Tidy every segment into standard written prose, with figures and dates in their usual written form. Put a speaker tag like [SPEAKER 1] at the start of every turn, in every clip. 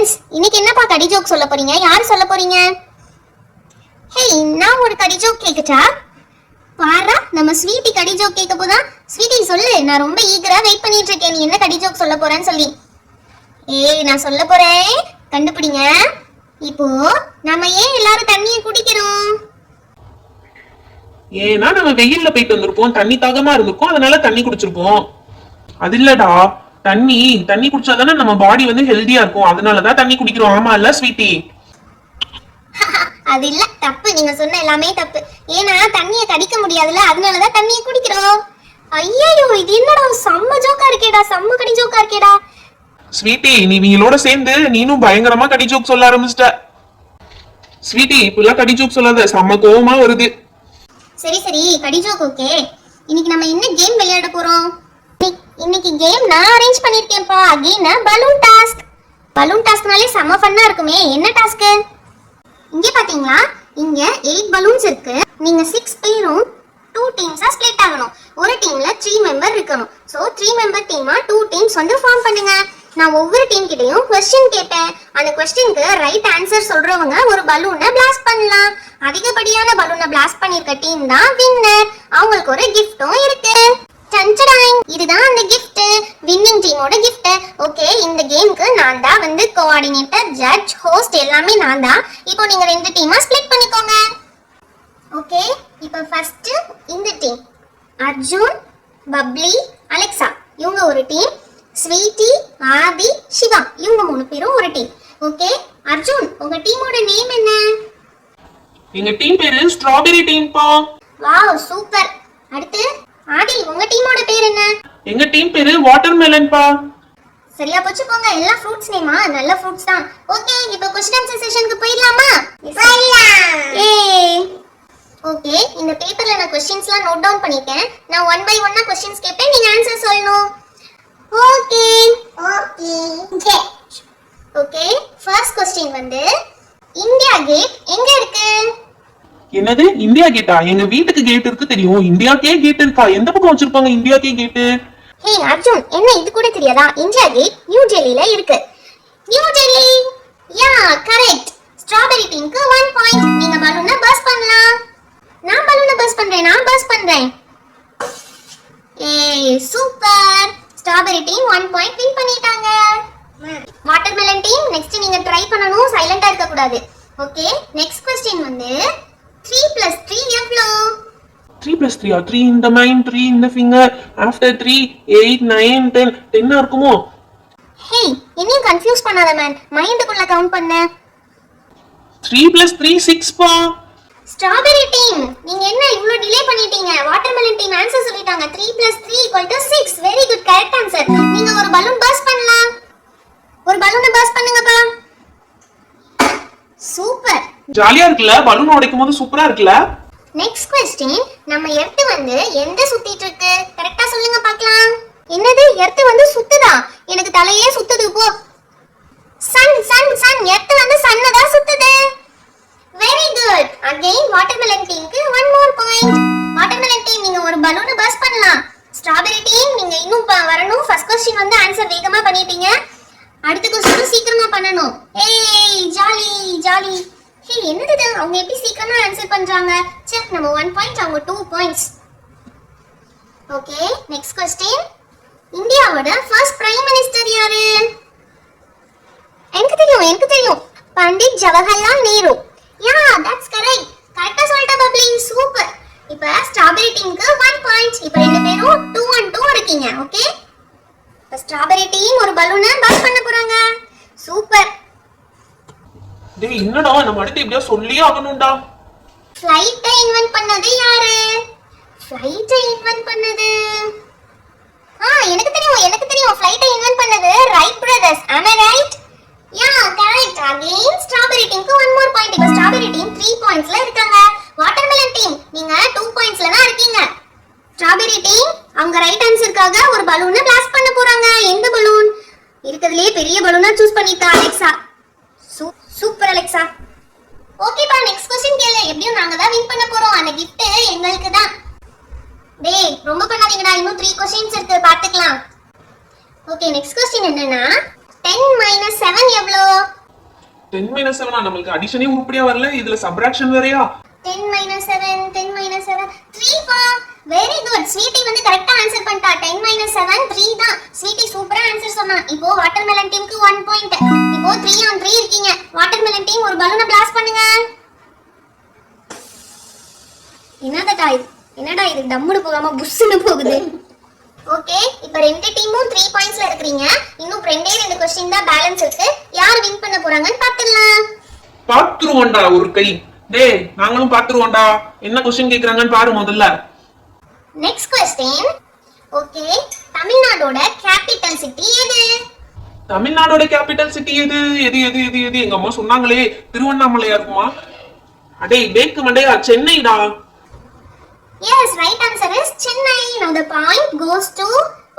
[SPEAKER 1] Friends, இன்னைக்கு என்னப்பா கடி ஜோக் சொல்ல போறீங்க? யார் சொல்ல போறீங்க? ஹே, நான் ஒரு கடி ஜோக் கேக்கட்டா? பாரா, நம்ம ஸ்வீட்டி கடி ஜோக் கேட்க போதா. ஸ்வீட்டி சொல்லு, நான் ரொம்ப ஈகரா வெயிட் பண்ணிட்டு இருக்கேன். நீ என்ன கடி ஜோக் சொல்ல போறேன்னு சொல்லி. ஏய், நான் சொல்ல போறேன், கண்டுபிடிங்க. இப்போ நம்ம ஏன் எல்லாரும் தண்ணியை குடிக்கிறோம்?
[SPEAKER 2] ஏன்னா நம்ம வெயில்ல போயிட்டு வந்திருப்போம், தண்ணி தாகமா இருந்திருக்கும், அதனால தண்ணி குடிச்சிருப்போம். அது இல்லடா, தண்ணி குடிச்சாதானே நம்ம பாடி வந்து ஹெல்தியா இருக்கும், அதனாலதான் தண்ணி குடிக்கிறோம். ஆமா இல்ல ஸ்வீட்டி?
[SPEAKER 1] அது இல்ல, தப்பு. நீங்க சொன்ன எல்லாமே தப்பு. ஏன்னா தண்ணியை கடிக்க முடியாதுல்ல, அதனாலதான் தண்ணியை குடிக்கிறோம். ஐயோ, இது என்னடா செம்ம ஜோக்கா இருக்கேடா, செம்ம கடி ஜோக்கா இருக்கேடா.
[SPEAKER 2] ஸ்வீட்டி, நீ இவங்களோட சேர்ந்து நீனும் பயங்கரமா கடி ஜோக் சொல்ல ஆரம்பிச்சிட்ட. ஸ்வீட்டி, இப்பெல்லாம் கடி ஜோக் சொல்லாத, செம்ம கோவமா வருது.
[SPEAKER 1] சரி சரி, கடி ஜோக் ஓகே. இன்னைக்கு நம்ம என்ன கேம் விளையாட போறோம்? இன்னைக்கு கேம் நான் அரேஞ்ச் பண்ணிருக்கேன்ப்பா. Again balloon task. பலூன் டாஸ்க்னாலே செம்ம ஃபன்னா இருக்குமே. என்ன டாஸ்க்? இங்க பாத்தீங்களா, இங்க 8 பலூன்ஸ் இருக்கு. நீங்க 6 பேரும் 2 டீம்ஸா ஸ்ப்ளிட் ஆகணும். ஒரு டீம்ல 3 மெம்பர் இருக்கணும். சோ 3 மெம்பர் டீமா 2 டீம்ஸ் வந்து ஃபார்ம் பண்ணுங்க. நான் ஒவ்வொரு டீம் கிட்டயும் क्वेश्चन கேட்பேன். அந்த क्वेश्चनக்கு ரைட் ஆன்சர் சொல்றவங்க ஒரு பலூனை பிளாஸ்ட் பண்ணலாம். அதிகப்படியான பலூனை பிளாஸ்ட் பண்ணிருக்க டீம் தான் வின்னர். அவங்களுக்கு ஒரு கிஃப்டும் இருக்கு. இதுதான் அந்த gift, வின்னிங் டீமோட gift. ஓகே, இந்த கேமுக்கு நான் தான் வந்து கோஆர்டினேட்டர், ஜட்ஜ், ஹோஸ்ட் எல்லாமே நான் தான். இப்போ நீங்க 2 டீமா ஸ்ப்ளிட் பண்ணிக்கோங்க. ஓகே, இப்போ ஃபர்ஸ்ட் இந்த டீம் அர்ஜுன், பப்ளி, அலெக்சா இவங்க ஒரு டீம். ஸ்வீட்டி, ஆதி, சிவா இவங்க 3 பேரும் ஒரு டீம். ஓகே, அர்ஜுன் உங்க டீமோட நேம் என்ன?
[SPEAKER 2] எங்க டீம் பேரு ஸ்ட்ராபெரி டீம் பா.
[SPEAKER 1] Wow, super. அடுத்து ஆதி, உங்க டீமோட பேர் என்ன?
[SPEAKER 2] எங்க டீம் பேரு வாட்டர்மெலன் பா.
[SPEAKER 1] சரியா போச்சு போங்க, எல்லா ஃப்ரூட்ஸ் நேமா? நல்ல ஃப்ரூட்ஸ் தான். ஓகே, இப்போ क्वेश्चन ஆன்சர் செஷனுக்கு போயிடலாமா? போயிடலாம். ஏய், ஓகே, இந்த பேப்பர்ல நான் क्वेश्चंसலாம் நோட் டவுன் பண்ணிட்டேன். நான் 1 பை 1 क्वेश्चंस கேட்பேன், நீங்க ஆன்சர் சொல்லணும். Okay okay okay. First question வந்து இந்தியா கேட் எங்க இருக்கு?
[SPEAKER 2] என்னது இந்தியா கேட்டா? எங்க வீட்டுக்கு கேட் இருக்கு தெரியும். இந்தியாக்கே கேட் இருக்கா? எந்த பக்கம் வச்சிருப்பாங்க இந்தியாக்கே கேட்?
[SPEAKER 1] ஹே அர்ஜுன், என்ன இது கூட தெரியாதா? இந்தியா கேட் நியூ டெல்லில இருக்கு. நியூ டெல்லி. யா, கரெக்ட். ஸ்ட்ராபெரி டீமுக்கு 1 பாயிண்ட். நீங்க பலூனை பர்ஸ்ட் பண்ணலாம். நான் பலூனை பர்ஸ்ட் பண்றேன். ஏய், super. Strawberry team 1 point win பண்ணிட்டாங்க. வாட்டர்மெலன் டீம் நெக்ஸ்ட் நீங்க ட்ரை பண்ணனும், சைலண்டா இருக்க கூடாது. ஓகே, நெக்ஸ்ட் क्वेश्चन வந்து 3 + 3 எவ்வளவு?
[SPEAKER 2] 3 + 3 3 in the mind, 3 in the finger, after 3 8 9 10 10 இருக்குமோ?
[SPEAKER 1] ஹே, என்னையும் கன்ஃபியூஸ் பண்ணாத மேன், மைண்டுக்குள்ள கவுண்ட் பண்ணு.
[SPEAKER 2] 3 + 3 6 பா.
[SPEAKER 1] ஸ்ட்ராபெரி டீம் நீங்க என்ன இவ்ளோ டிலே பண்ணிட்டீங்க? வாட்டர்மெலன் டீம் ஆன்சர் சொல்லிட்டாங்க. 3 + 3 = 6. Very good, correct answer. நீங்க ஒரு பலூன் பர்ஸ்ட் பண்ணலாம். ஒரு பலூனை பர்ஸ்ட் பண்ணுங்கப்பா. சூப்பர்,
[SPEAKER 2] ஜாலியா இருக்குல? பலூன் உடைக்கும் போது சூப்பரா இருக்குல?
[SPEAKER 1] நெக்ஸ்ட் क्वेश्चन, நம்ம எர்த் வந்து எந்த சுத்திட்டு இருக்கு? கரெக்ட்டா சொல்லுங்க பார்க்கலாம். என்னது, எர்த் வந்து சுத்துதா? எனக்கு தலையே சுத்துது போ. சன் எர்த் வந்து சன்ன தான் சுத்துது. Very good. அகைன் வாட்டர்மெலன் டீமுக்கு 1 மோர் பாயிண்ட். வாட்டர்மெலன் டீம் நீங்க ஒரு பலூனை பர்ஸ்ட் பண்ணலாம். ஸ்ட்ராபெரி டீம் நீங்க இன்னும் வரணும். ஃபர்ஸ்ட் क्वेश्चन வந்து ஆன்சர் வேகமா பண்ணிட்டீங்க. அடுத்த क्वेश्चन சீக்கிரமா பண்ணனும். ஏய், ஜாலி. ஹே, என்னது இது? அவங்க எப்படி சீக்கிரமா ஆன்சர் பண்றாங்க? சே, நம்ம 1 பாயிண்ட், அவங்க 2 பாயிண்ட்ஸ். Okay, next question. இந்தியாவோட ஃபர்ஸ்ட் பிரைம் மினிஸ்டர் யாரு? எனக்கு தெரியும். பண்டிட் ஜவஹர்லால் நேரு. யா, தட்ஸ் கரெக்ட். கரெக்ட்டா சொல்லிட்ட பப்ளி, சூப்பர். இப்போ ஸ்ட்ராபெரி டீமுக்கு 1 பாயிண்ட். இப்போ ரெண்டு பேரும் 2 and 2 இருக்கீங்க. ஓகே, இப்போ ஸ்ட்ராபெரி டீம் ஒரு பலூனை பர்ஸ்ட் பண்ண போறாங்க. சூப்பர்.
[SPEAKER 2] டேய், என்னடா நம்ம அடுத்து இப்படியே சொல்லியே ஆகணும்டா.
[SPEAKER 1] ஃளைட்டை இன்வென்ட் பண்ணது யாரு? எனக்கு தெரியும். ஃளைட்டை இன்வென்ட் பண்ணது Wright brothers. am I right? Yeah, correct. Again strawberry டீமுக்கு 1 மோர் பாயிண்ட். இப்போ ஸ்ட்ராபெரி டீம் 3 பாயிண்ட்ஸ்ல இருக்காங்க. வாட்டர்மெலன் டீம் நீங்க 2 பாயிண்ட்ஸ்ல தான் இருக்கீங்க. ஸ்ட்ராபெரி டீம் அவங்க ரைட் ஆன்சருக்காக ஒரு பலூனை பிளாஸ்ட் பண்ண போறாங்க. எந்த பலூன்? இருக்குதுலயே பெரிய பலூனா சூஸ் பண்ணிட்டா அலெக்சா. Super Alexa. ஓகேப்பா, நெக்ஸ்ட் क्वेश्चन கேளு. எப்படியும் நாங்க தான் வின் பண்ண போறோம். அந்த gift எங்களுக்கு தான். டேய், ரொம்ப பண்ணாதீங்கடா. இன்னும் 3 क्वेश्चंस இருக்கு, பாத்துக்கலாம். ஓகே, நெக்ஸ்ட் क्वेश्चन என்னன்னா 10 - 7 எவ்வளவு?
[SPEAKER 2] 10 - 7 நம்மளுக்கு அடிஷனே உருப்படியா வரல, இதுல சப்ட்ராக்ஷன் வேறயா?
[SPEAKER 1] 10 - 7 3 பா. Very good. ஸ்வீட்டி வந்து கரெக்ட்டா ஆன்சர் பண்ணிட்டா. 10 - 7 3 தான். ஸ்வீட்டி சூப்பரா ஆன்சர் சொன்னா. இப்போ வாட்டர்மெலன் டீமுக்கு 1 பாயிண்ட். இப்போ 3 on 3 இருக்கீங்க. வாட்டர்மெலன் டீம் ஒரு பலூனை பிளாஸ்ட் பண்ணுங்க. என்னடா இது டம்முன்னு போகாம புஷ்ன்னு போகுது. ஓகே, இப்போ ரெண்டு டீமும் 3 பாயிண்ட்ஸ்ல இருக்கீங்க. இன்னும் ரெண்டே 2 क्वेश्चन தான் பேலன்ஸ் இருக்கு. யார் வின் பண்ண போறாங்கன்னு பாத்துடலாம்.
[SPEAKER 2] பாத்துருவோம்டா ஒரு கை. டேய் நாங்களும் பாத்துருவோம்டா. என்ன क्वेश्चन கேக்குறாங்கன்னு பாரு முதல்ல.
[SPEAKER 1] Next question. ஓகே, தமிழ்நாடோட கேபிட்டல் சிட்டி எது?
[SPEAKER 2] தமிழ்நாடோட கேபிட்டல் சிட்டி எது? எது எது எது எது எங்க அம்மா சொன்னாங்களே திருவண்ணாமலையா இருக்குமா? அடே பேக்கு மண்டையா, சென்னைடா.
[SPEAKER 1] Yes, right answer is Chennai. Now the point goes to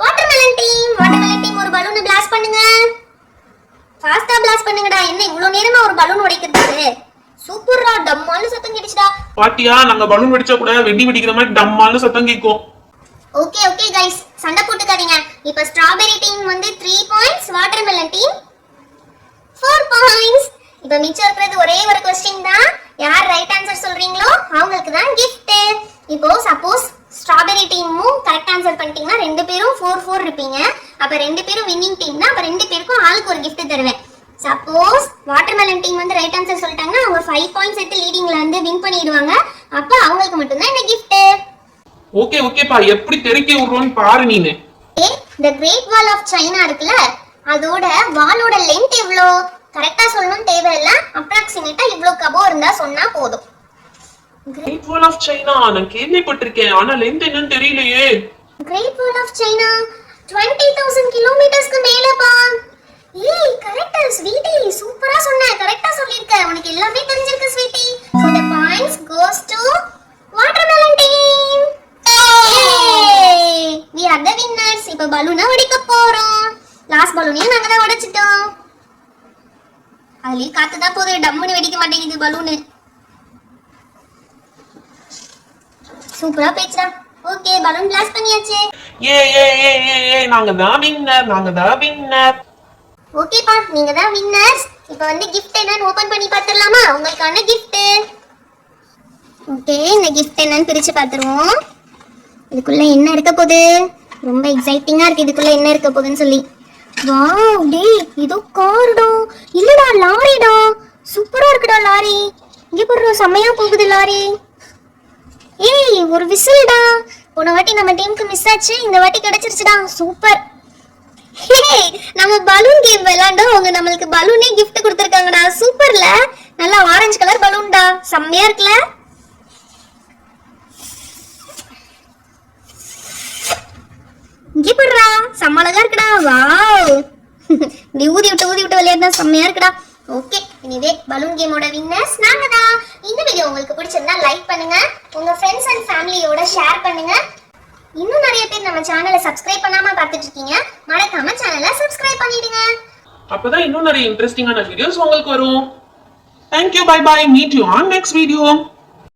[SPEAKER 1] watermelon team. Watermelon team ஒரு பலூனை blast பண்ணுங்க. ஃபாஸ்டா blast பண்ணுங்கடா. என்ன இவ்வளவு நேரமா ஒரு பலூன் உடைக்கிறதுக்கு? சூப்பர்ரா, டம்மால்னு சத்தம் கேட்டுச்சுடா.
[SPEAKER 2] பாட்டியா, நாங்க பலூன் வெடிச்சா கூட வெடி வெடிக்கிற மாதிரி டம்மால்னு சத்தம் கேட்கும்.
[SPEAKER 1] ஓகே गाइस, சண்டை போட்டுக்காதீங்க. இப்போ ஸ்ட்ராபெரி டீம் வந்து 3 பாயிண்ட்ஸ், வாட்டர்மெலன் டீம் 4 பாயிண்ட்ஸ். இப்போ மிச்சம் இருக்கிறது ஒரே ஒரு क्वेश्चन தான். யார் ரைட் ஆன்சர் சொல்றீங்களோ அவங்களுக்கு தான் gift. இப்போ சப்போஸ் ஸ்ட்ராபெரி டீமும் கரெக்ட் ஆன்சர் பண்ணிட்டீங்கன்னா ரெண்டு பேரும் 4-4 இருப்பீங்க. அப்ப ரெண்டு பேரும் வின்னிங் டீம் தான். அப்ப ரெண்டு பேருக்கும் ஆளுக்கு ஒரு gift தருவேன். சப்போஸ் வாட்டர்மெலன் டீம் வந்து ரைட் ஆன்சர் சொல்லிட்டாங்கன்னா அவங்க 5 பாயிண்ட்ஸ் எடுத்து லீடிங்ல வந்து வின் பண்ணிடுவாங்க. அப்ப அவங்களுக்கு மட்டும் தான் இந்த gift.
[SPEAKER 2] ஓகேப்பா, எப்படி தெறிக்க விடுறோம்னு பாரு நீனு.
[SPEAKER 1] The Great Wall of China இருக்குல்ல, அதோட வாலோட லெந்த் எவ்வளோ கரெக்டா சொல்லணும் தேவையில்ல. அப்ராக்சிமேட்டா இவ்ளோ கபோ இருந்தா சொன்னா போதும்.
[SPEAKER 2] கிரேட் வால் ஆஃப் சைனா நான் கேள்விப்பட்டிருக்கேன், ஆனா லெந்த் என்னன்னு தெரியலையே.
[SPEAKER 1] Great Wall of China 20,000 கிலோமீட்டர்ஸ்க்கு மேலப்பா. ஏய் கரெக்ட்டா ஸ்வீட்டி, சூப்பரா சொன்ன. கரெக்ட்டா சொல்லிருக்க. உனக்கு எல்லாமே தெரிஞ்சிருக்கு sweetie. So the points goes to watermelon team. Yay! We are the winners. இப்போ பலூனை உடைக்க போறோம். லாஸ்ட் பலூனையும் நாங்க தான் உடைச்சிட்டோம். அதுலயே காத்து தான் போகுது, டம்முன்னு வெடிக்க மாட்டேங்குது பலூனு. சூப்பரா பேச்சுடா. ஓகே, பலூன் பிளாஸ்ட் பண்ணியாச்சு.
[SPEAKER 2] ஏ நாங்க தான் வின்னர்.
[SPEAKER 1] ஓகேப்பா, நீங்க தான் வின்னர்ஸ். இப்போ வந்து gift என்னன்னு ஓபன் பண்ணி பார்த்துடலாமா? உங்களுக்கான gift. ஓகே, இந்த gift என்னன்னு பிரிச்சு பார்த்துருவோம். இதுக்குள்ள என்ன இருக்க போகுது? ரொம்ப எக்ஸைட்டிங்கா இருக்கு இதுக்குள்ள என்ன இருக்க போகுதுன்னு சொல்லி. வாவ், டேய் இது கார்டா. இல்லடா, லாரிடா. சூப்பரா இருக்குடா லாரி. இங்க பாரு, செமையா போகுது லாரி. ஏய் ஒரு விசில்டா. போன வாட்டி நம்ம டீமுக்கு மிஸ் ஆச்சு, இந்த வாட்டி கிடைச்சிருச்சுடா. சூப்பர். ஹே, நம்ம பலூன் கேம் விளையாண்டோம். அவங்க நம்மளுக்கு பலூனே gift கொடுத்திருக்காங்கடா. சூப்பர்ல. நல்லா ஆரஞ்சு கலர் பலூன்டா. செம்மையா இருக்குல? இங்க பாருடா, செம்ம அழகா இருக்குடா. வாவ். நீ ஊதி விட்டு விளையாடுனா செம்மையா இருக்குடா. ஓகே, எனிவே பலூன் கேமோட வின்னர்ஸ் நாங்க தான். இந்த வீடியோ உங்களுக்கு பிடிச்சிருந்தா லைக் பண்ணுங்க, உங்க ஃப்ரெண்ட்ஸ் அண்ட் ஃபேமிலியோட ஷேர் பண்ணுங்க. இன்னும் நிறைய பேர் நம்ம சேனலை சப்ஸ்கிரைப் பண்ணாம பார்த்துட்டு இருக்கீங்க. மறக்காம சேனலை சப்ஸ்கிரைப் பண்ணிடுங்க.
[SPEAKER 2] அப்பதான் இன்னும் நிறைய இன்ட்ரெஸ்டிங்கான வீடியோஸ் உங்களுக்கு வரும். Thank you, bye bye, meet you on next video.